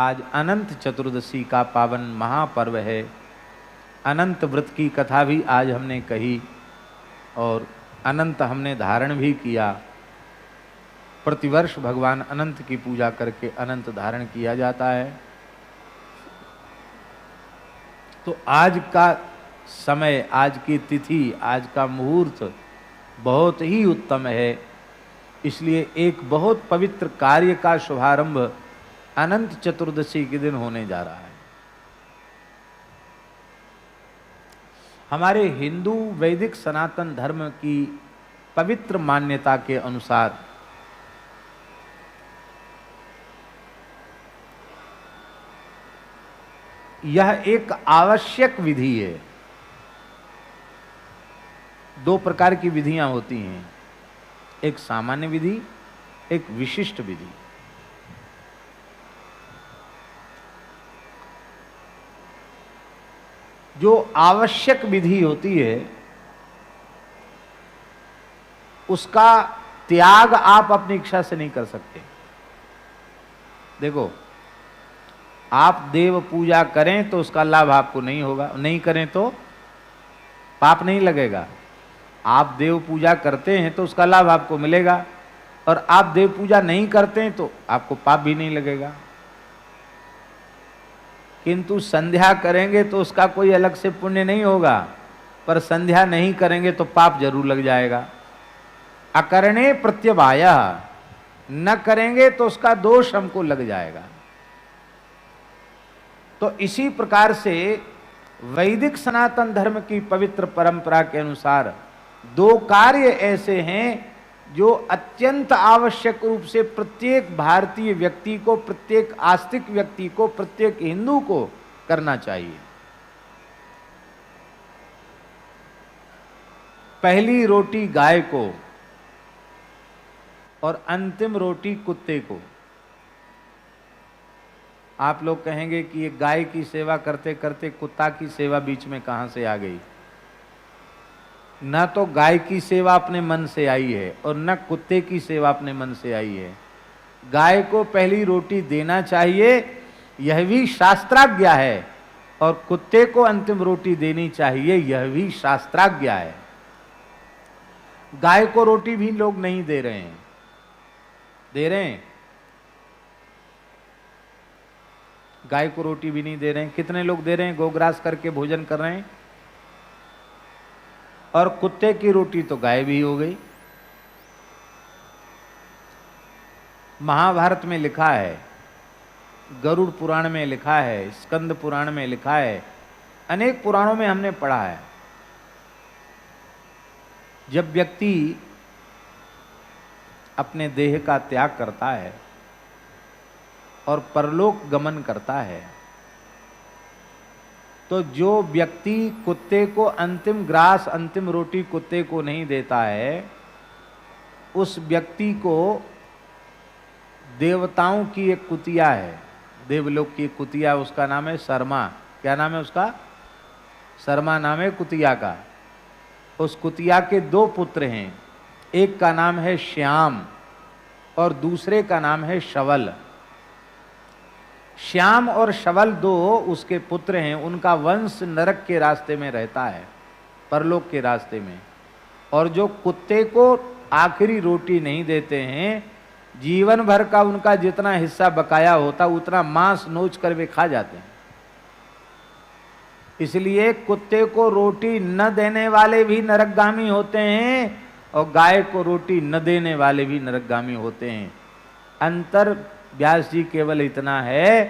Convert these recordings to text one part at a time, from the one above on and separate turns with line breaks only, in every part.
आज अनंत चतुर्दशी का पावन महापर्व है। अनंत व्रत की कथा भी आज हमने कही और अनंत हमने धारण भी किया। प्रतिवर्ष भगवान अनंत की पूजा करके अनंत धारण किया जाता है। तो आज का समय, आज की तिथि, आज का मुहूर्त बहुत ही उत्तम है। इसलिए एक बहुत पवित्र कार्य का शुभारंभ अनंत चतुर्दशी के दिन होने जा रहा है। हमारे हिंदू वैदिक सनातन धर्म की पवित्र मान्यता के अनुसार यह एक आवश्यक विधि है। दो प्रकार की विधियां होती हैं, एक सामान्य विधि, एक विशिष्ट विधि। जो आवश्यक विधि होती है उसका त्याग आप अपनी इच्छा से नहीं कर सकते। देखो, आप देव पूजा करें तो उसका लाभ आपको नहीं होगा, नहीं करें तो पाप नहीं लगेगा। आप देव पूजा करते हैं तो उसका लाभ आपको मिलेगा, और आप देव पूजा नहीं करते हैं तो आपको पाप भी नहीं लगेगा। किंतु संध्या करेंगे तो उसका कोई अलग से पुण्य नहीं होगा, पर संध्या नहीं करेंगे तो पाप जरूर लग जाएगा। अकरणे प्रत्यवायः, न करेंगे तो उसका दोष हमको लग जाएगा। तो इसी प्रकार से वैदिक सनातन धर्म की पवित्र परंपरा के अनुसार दो कार्य ऐसे हैं जो अत्यंत आवश्यक रूप से प्रत्येक भारतीय व्यक्ति को, प्रत्येक आस्तिक व्यक्ति को, प्रत्येक हिंदू को करना चाहिए। पहली रोटी गाय को और अंतिम रोटी कुत्ते को। आप लोग कहेंगे कि ये गाय की सेवा करते करते कुत्ता की सेवा बीच में कहां से आ गई? न तो गाय की सेवा अपने मन से आई है और न कुत्ते की सेवा अपने मन से आई है। गाय को पहली रोटी देना चाहिए, यह भी शास्त्राज्ञा है, और कुत्ते को अंतिम रोटी देनी चाहिए, यह भी शास्त्राज्ञा है। गाय को रोटी भी लोग नहीं दे रहे हैं। दे रहे हैं? गाय को रोटी भी नहीं दे रहे हैं। कितने लोग दे रहे हैं? गोग्रास करके भोजन कर रहे हैं। और कुत्ते की रोटी तो गाय भी हो गई। महाभारत में लिखा है, गरुड़ पुराण में लिखा है, स्कंद पुराण में लिखा है, अनेक पुराणों में हमने पढ़ा है, जब व्यक्ति अपने देह का त्याग करता है और परलोक गमन करता है, तो जो व्यक्ति कुत्ते को अंतिम ग्रास, अंतिम रोटी कुत्ते को नहीं देता है, उस व्यक्ति को देवताओं की एक कुतिया है, देवलोक की कुतिया, उसका नाम है शर्मा। क्या नाम है उसका? शर्मा नाम है कुतिया का। उस कुतिया के दो पुत्र हैं, एक का नाम है श्याम और दूसरे का नाम है शवल। श्याम और शवल दो उसके पुत्र हैं। उनका वंश नरक के रास्ते में रहता है, परलोक के रास्ते में। और जो कुत्ते को आखिरी रोटी नहीं देते हैं, जीवन भर का उनका जितना हिस्सा बकाया होता उतना मांस नोच कर वे खा जाते हैं। इसलिए कुत्ते को रोटी न देने वाले भी नरकगामी होते हैं और गाय को रोटी न देने वाले भी नरकगामी होते हैं। अंतर व्यास जी केवल इतना है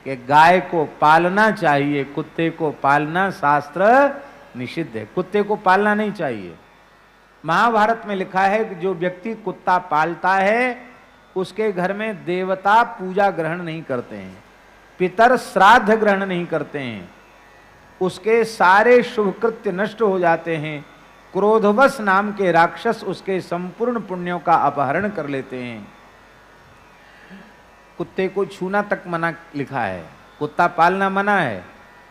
कि गाय को पालना चाहिए, कुत्ते को पालना शास्त्र निषिद्ध है। कुत्ते को पालना नहीं चाहिए। महाभारत में लिखा है कि जो व्यक्ति कुत्ता पालता है उसके घर में देवता पूजा ग्रहण नहीं करते हैं, पितर श्राद्ध ग्रहण नहीं करते हैं, उसके सारे शुभ कृत्य नष्ट हो जाते हैं। क्रोधवश नाम के राक्षस उसके संपूर्ण पुण्यों का अपहरण कर लेते हैं। कुत्ते को छूना तक मना लिखा है, कुत्ता पालना मना है,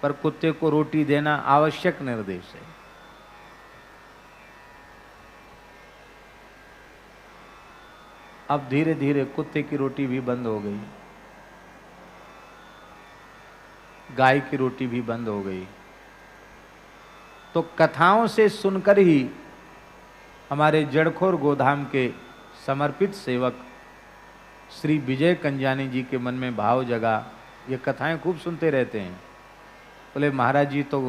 पर कुत्ते को रोटी देना आवश्यक निर्देश है। अब धीरे धीरे कुत्ते की रोटी भी बंद हो गई। गाय की रोटी भी बंद हो गई। तो कथाओं से सुनकर ही हमारे जड़खोर गोधाम के समर्पित सेवक श्री विजय कंजानी जी के मन में भाव जगा। ये कथाएं खूब सुनते रहते हैं। बोले महाराज जी तो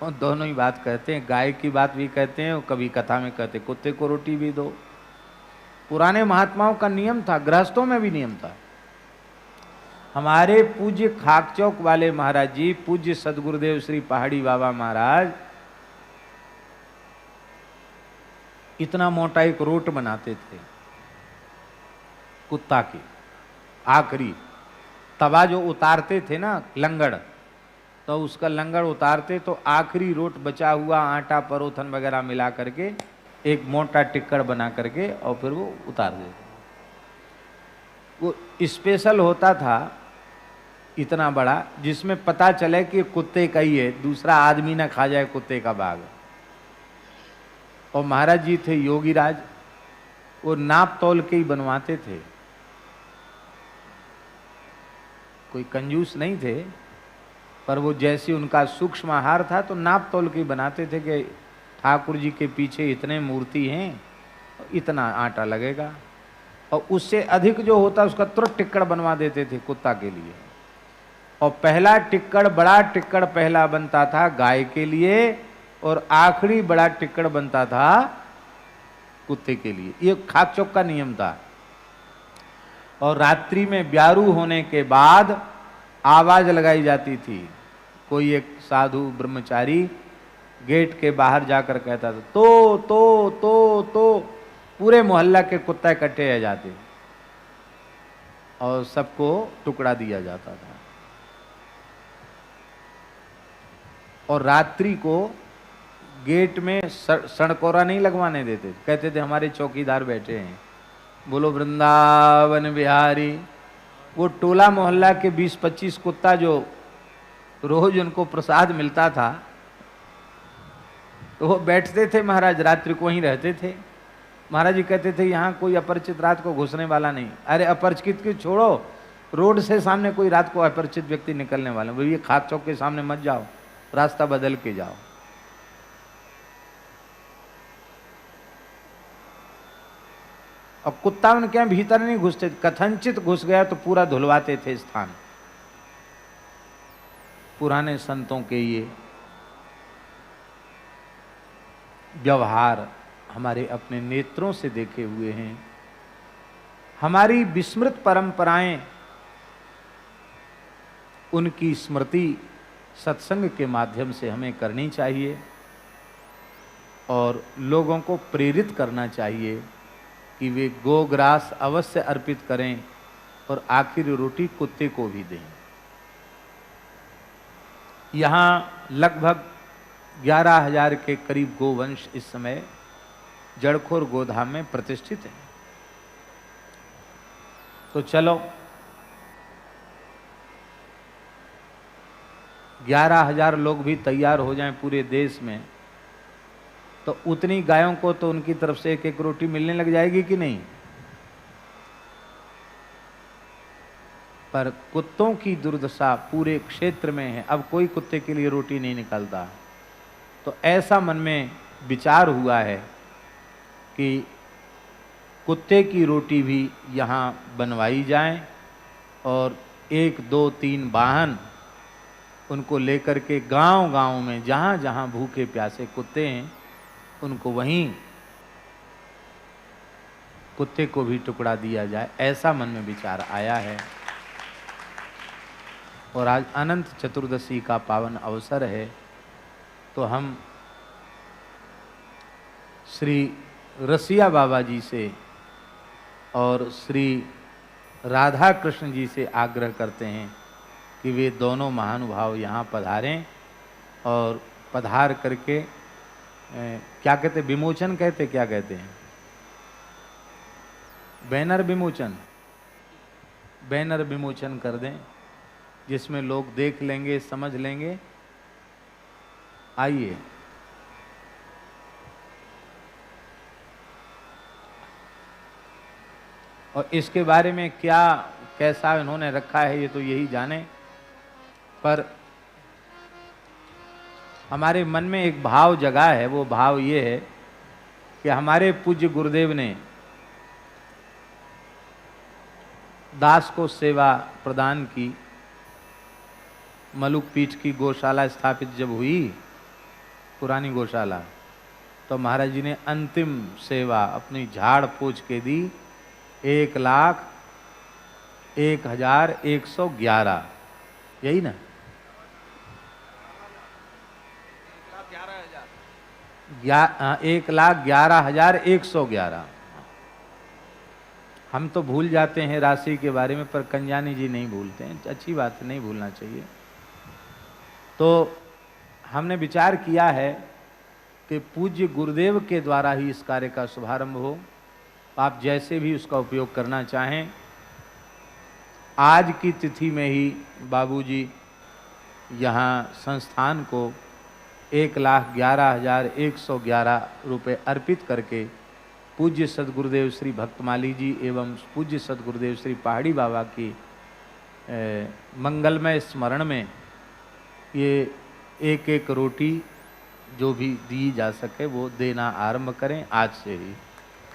दोनों ही बात कहते हैं, गाय की बात भी कहते हैं और कभी कथा में कहते कुत्ते को रोटी भी दो। पुराने महात्माओं का नियम था, गृहस्थों में भी नियम था। हमारे पूज्य खाकचौक वाले महाराज जी, पूज्य सदगुरुदेव श्री पहाड़ी बाबा महाराज इतना मोटा एक रोट बनाते थे कुत्ता की, आखिरी तवा जो उतारते थे ना लंगड़, तो उसका लंगड़ उतारते तो आखिरी रोट बचा हुआ आटा परोथन वगैरह मिला करके एक मोटा टिक्कड़ बना करके और फिर वो उतार देते। वो स्पेशल होता था इतना बड़ा, जिसमें पता चले कि कुत्ते का ही है, दूसरा आदमी ना खा जाए कुत्ते का भाग। और महाराज जी थे योगीराज, वो नाप तोल के ही बनवाते थे, कोई कंजूस नहीं थे, पर वो जैसे उनका सूक्ष्म आहार था तो नाप तोल के ही बनाते थे कि ठाकुर जी के पीछे इतने मूर्ति हैं, इतना आटा लगेगा, और उससे अधिक जो होता उसका तुरंत टिक्कड़ बनवा देते थे कुत्ता के लिए। और पहला टिक्कड़, बड़ा टिक्कड़ पहला बनता था गाय के लिए, और आखिरी बड़ा टिक्कड़ बनता था कुत्ते के लिए। ये खाकचौक का नियम था। और रात्रि में ब्यारू होने के बाद आवाज लगाई जाती थी। कोई एक साधु ब्रह्मचारी गेट के बाहर जाकर कहता था तो पूरे मोहल्ला के कुत्ते इकट्ठे आ जाते और सबको टुकड़ा दिया जाता था। और रात्रि को गेट में सड़कोरा नहीं लगवाने देते, कहते थे हमारे चौकीदार बैठे हैं, बोलो वृंदावन बिहारी। वो टोला मोहल्ला के 20-25 कुत्ता जो रोज उनको प्रसाद मिलता था, तो वो बैठते थे महाराज, रात्रि को वहीं रहते थे। महाराज जी कहते थे यहाँ कोई अपरिचित रात को घुसने वाला नहीं। अरे अपरिचित की छोड़ो, रोड से सामने कोई रात को अपरिचित व्यक्ति निकलने वाला, वो ये खाक चौक के सामने मत जाओ, रास्ता बदल के जाओ। और कुत्ता उनके यहाँ भीतर नहीं घुसते, कथनचित घुस गया तो पूरा धुलवाते थे स्थान। पुराने संतों के ये व्यवहार हमारे अपने नेत्रों से देखे हुए हैं। हमारी विस्मृत परंपराएं, उनकी स्मृति सत्संग के माध्यम से हमें करनी चाहिए और लोगों को प्रेरित करना चाहिए कि वे गोग्रास अवश्य अर्पित करें और आखिरी रोटी कुत्ते को भी दें। यहाँ लगभग 11,000 के करीब गोवंश इस समय जड़खोर गोधाम में प्रतिष्ठित है। तो चलो 11,000 लोग भी तैयार हो जाएं पूरे देश में, तो उतनी गायों को तो उनकी तरफ से एक एक रोटी मिलने लग जाएगी कि नहीं। पर कुत्तों की दुर्दशा पूरे क्षेत्र में है, अब कोई कुत्ते के लिए रोटी नहीं निकलता। तो ऐसा मन में विचार हुआ है कि कुत्ते की रोटी भी यहाँ बनवाई जाए और 1, 2, 3 वाहन उनको लेकर के गांव-गांव में जहाँ जहाँ भूखे प्यासे कुत्ते हैं उनको वहीं कुत्ते को भी टुकड़ा दिया जाए, ऐसा मन में विचार आया है। और आज अनंत चतुर्दशी का पावन अवसर है, तो हम श्री रसिया बाबा जी से और श्री राधा कृष्ण जी से आग्रह करते हैं कि वे दोनों महानुभाव यहाँ पधारें और पधार करके क्या कहते, विमोचन कहते, क्या कहते हैं, बैनर विमोचन, बैनर विमोचन कर दें, जिसमें लोग देख लेंगे, समझ लेंगे। आइए और इसके बारे में क्या कैसा इन्होंने रखा है ये तो यही जाने, पर हमारे मन में एक भाव जगा है, वो भाव ये है कि हमारे पूज्य गुरुदेव ने दास को सेवा प्रदान की। मलुक पीठ की गौशाला स्थापित जब हुई, पुरानी गौशाला, तो महाराज जी ने अंतिम सेवा अपनी झाड़ पोंछ के दी। 1,01,111, यही ना, 1,11,111। हम तो भूल जाते हैं राशि के बारे में, पर कंजानी जी नहीं भूलते हैं। अच्छी बात है, नहीं भूलना चाहिए। तो हमने विचार किया है कि पूज्य गुरुदेव के द्वारा ही इस कार्य का शुभारंभ हो। आप जैसे भी उसका उपयोग करना चाहें, आज की तिथि में ही बाबूजी यहाँ संस्थान को 1,11,111 रुपये अर्पित करके पूज्य सद्गुरुदेव श्री भक्तमाली जी एवं पूज्य सद्गुरुदेव श्री पहाड़ी बाबा की मंगलमय स्मरण में ये एक एक रोटी जो भी दी जा सके वो देना आरंभ करें आज से ही।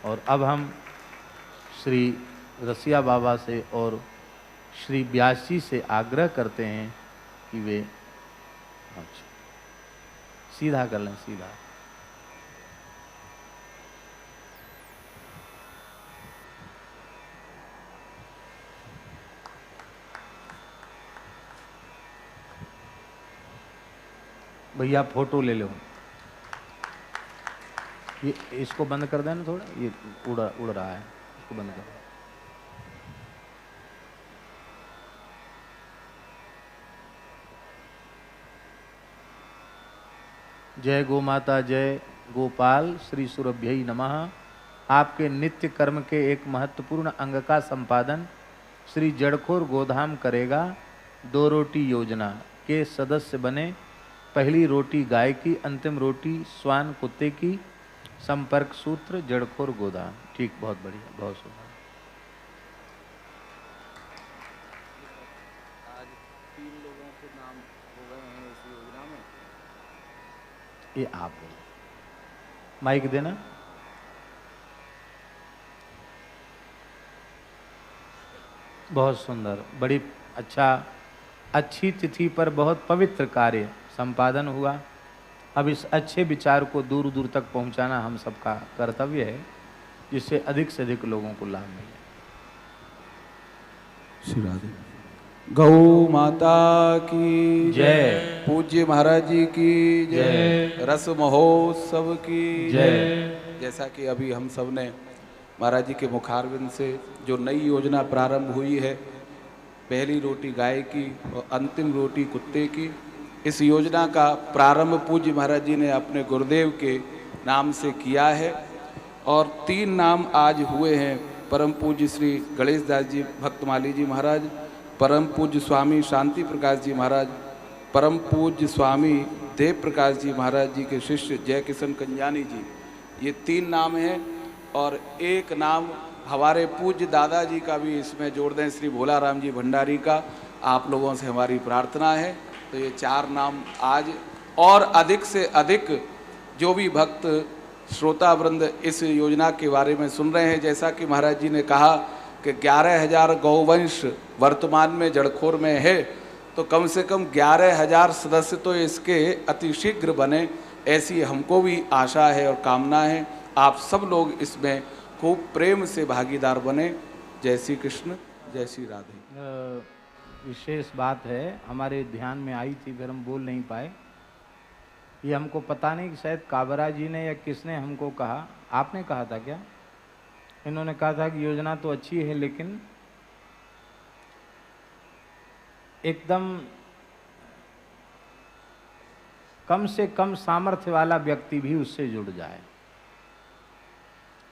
और अब हम श्री रसिया बाबा से और श्री व्यास जी से आग्रह करते हैं कि वे सीधा कर लें, सीधा। भैया फोटो ले लो। ये इसको बंद कर देना थोड़ा, ये उड़ रहा है, इसको बंद कर। जय गो माता, जय गोपाल, श्री सुरभ्यई नमः। आपके नित्य कर्म के एक महत्वपूर्ण अंग का संपादन श्री जड़खोर गोधाम करेगा। 2 रोटी योजना के सदस्य बने। पहली रोटी गाय की, अंतिम रोटी स्वान कुत्ते की। संपर्क सूत्र जड़खोर गोधाम। ठीक, बहुत बढ़िया, बहुत सुंदर।
आज 3 लोगों के नाम हो गए हैं इस योजना में।
ये आप बोलो, माइक देना। बहुत सुंदर, बड़ी अच्छा, अच्छी तिथि पर बहुत पवित्र कार्य संपादन हुआ। अब इस अच्छे विचार को दूर दूर तक पहुंचाना हम सबका कर्तव्य है, जिससे अधिक से अधिक लोगों को लाभ मिले।
श्री राधे। गौ माता की
जय।
पूज्य महाराज जी की जय। रस महोत्सव की
जय।
जैसा कि अभी हम सब ने महाराज जी के मुखारविंद से जो नई योजना प्रारंभ हुई है, पहली रोटी गाय की और अंतिम रोटी कुत्ते की, इस योजना का प्रारंभ पूज्य महाराज जी ने अपने गुरुदेव के नाम से किया है। और 3 नाम आज हुए हैं। परम पूज्य श्री गणेश दास जी भक्तमाली जी महाराज, परम पूज्य स्वामी शांति प्रकाश जी महाराज, परम पूज्य स्वामी देव प्रकाश जी महाराज जी के शिष्य जय किशन कंजानी जी। ये 3 नाम हैं। और एक नाम हमारे पूज्य दादाजी का भी इसमें जोड़ दें, श्री भोलाराम जी भंडारी का। आप लोगों से हमारी प्रार्थना है। तो ये 4 नाम आज, और अधिक से अधिक जो भी भक्त श्रोता वृंद इस योजना के बारे में सुन रहे हैं, जैसा कि महाराज जी ने कहा कि 11,000 गौवंश वर्तमान में जड़खोर में है, तो कम से कम 11,000 सदस्य तो इसके अतिशीघ्र बने, ऐसी हमको भी आशा है और कामना है। आप सब लोग इसमें खूब प्रेम से भागीदार बने। जय श्री कृष्ण, जय श्री राधे।
विशेष बात है, हमारे ध्यान में आई थी, फिर हम बोल नहीं पाए। ये हमको पता नहीं कि शायद काबरा जी ने या किसने हमको कहा, आपने कहा था क्या? इन्होंने कहा था कि योजना तो अच्छी है, लेकिन एकदम कम से कम सामर्थ्य वाला व्यक्ति भी उससे जुड़ जाए।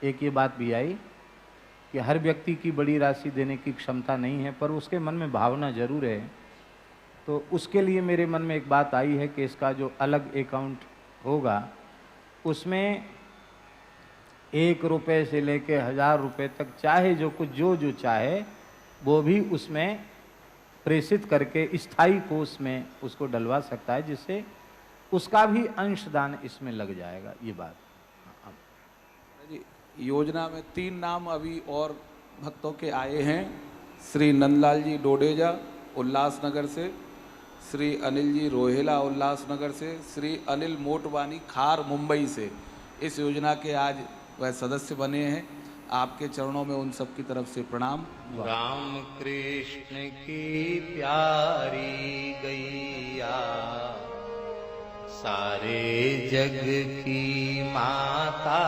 एक ये बात भी आई कि हर व्यक्ति की बड़ी राशि देने की क्षमता नहीं है, पर उसके मन में भावना जरूर है। तो उसके लिए मेरे मन में एक बात आई है कि इसका जो अलग अकाउंट होगा, उसमें 1 रुपये से लेके 1000 रुपये तक, चाहे जो कुछ जो चाहे वो भी उसमें प्रेषित करके स्थायी कोष में उसको डलवा सकता है, जिससे उसका भी अंशदान इसमें लग जाएगा, ये बात।
जी, योजना में 3 नाम अभी और भक्तों के आए हैं। श्री नंदलाल जी डोडेजा उल्लासनगर से, श्री अनिल जी रोहेला उल्लासनगर से, श्री अनिल मोटवानी खार मुंबई से इस योजना के आज वह सदस्य बने हैं। आपके चरणों में उन सब की तरफ से प्रणाम।
राम कृष्ण की प्यारी गैया सारे जग की माता